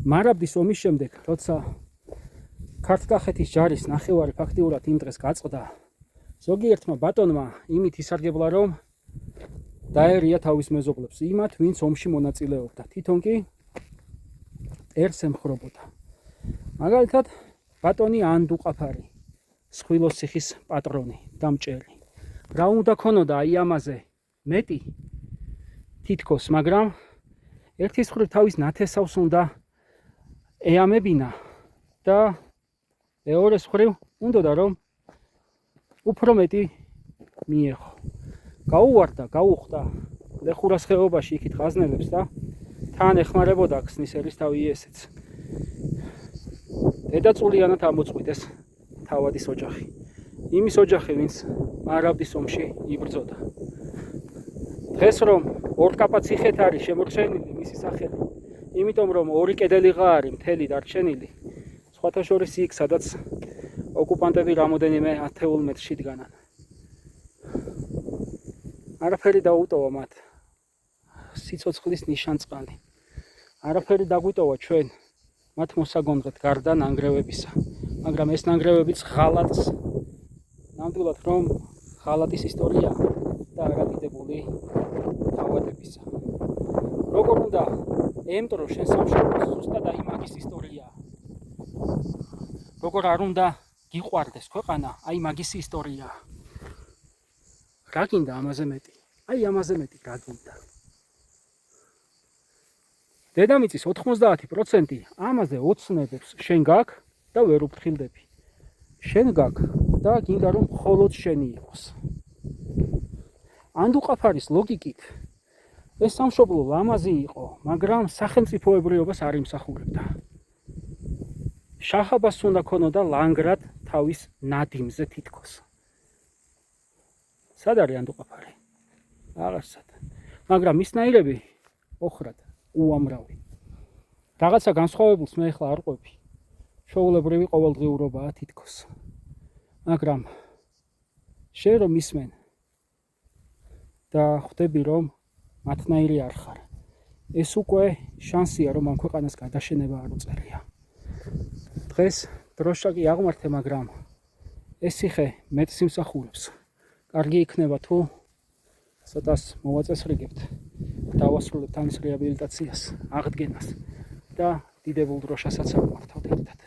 მარაბდის ომის შემდეგ, როცა ქართლ-კახეთის ჯარის ნახევარი ფაქტიურად იმ დღეს გაწყდა, ზოგიერთმა ბატონმა იმით ისარგებლა, რომ დაერია თავის მეზობლებს, იმათ, ვინც ომში მონაწილეობდა. თვითონ კი ერს ემხრობოდა. მაგალითად, ბატონი ანდუყაფარი, სხვილოს ციხის პატრონი, დამჭერი. რა უნდა ქონოდა აი ამაზე მეტი თითქოს, მაგრამ ერთის მხრივ თავის ნათესავს უნდა ეამებინა და მეორეს მხრივ უნდოდა რომ უფრო მეტი მიეხო. გაუვარდა, გაუხდა ლეხურას ხეობაში იქით ღაზნელებს და თან ეხმარებოდა ქსნის ერისთავი ესეც. დედაწულიანად ამოწყვიტეს თავადის ოჯახი. იმის ოჯახი, ვინც მარაბდის ომში იბრძოდა. დღეს რომ ორკაპაციხეთ არის შემორჩენილი მისი სახელი, იმიტომ რომ ორი კედელიღა არის მთელი დარჩენილი, სხვათა შორის იქ, სადაც ოკუპანტები რამოდენიმე ათეულ მეტრში დგანან. არაფერი დაუტოვა მათ სიცოცხლის ნიშანწყალი. არაფერი დაგვიტოვა ჩვენ მათ მოსაგონდღეთ გარდა ნანგრევებისა, მაგრამ ეს ნანგრევებიც ღალატს, ნამდვილად რომ ღალატის ისტორია და არადიდებული თავადებისა. როგორ უნდა ემტრო შენ სამშობლოს, ზუსტად აი მაგის ისტორიაა. როგორ არ უნდა გიყვარდეს ქვეყანა, აი მაგის ისტორიაა. რა გინდა ამაზე მეტი? აი ამაზე მეტი რა გინდა? დედამიწის 90% ამაზე ოცნებებს შენ გაქვს და ვერ უფრთხილდები. შენ გაქვს და გინდა რომ მხოლოდ შენი იყოს. ანდუყაფარის ლოგიკით ეს სამშობლო ლამაზი იყო, მაგრამ სახელმწიფოებრიობას არ იმსახურებდა. შაჰ-აბასს უნდა ქონოდა ლანგრად თავის ნადიმზე თითქოს. სად არის ანდუყაფარი? აღარსად. მაგრამ მისნაირები ოხრად უამრავი. რაღაცა განსხვავებულს მე ახლა არ ყვები. ჩვეულებრივი ყოველდღიურობაა თითქოს. მაგრამ შენ რომ ისმენ და ხვდები რომ მათნაირი არ ხარ, ეს უკვე შანსია რომ ამ ქვეყანას გადაშენება არ უწევია. დღეს დროშა კი აღმართე, მაგრამ ეს ციხე მეტს იმსახურებს. კარგი იქნება თუ ცოტას მოვაწესრიგებთ, დავასრულებთ ამის რეაბილიტაციას, აღდგენას და დიდებულ დროშასაც აღმართავთ ერთად.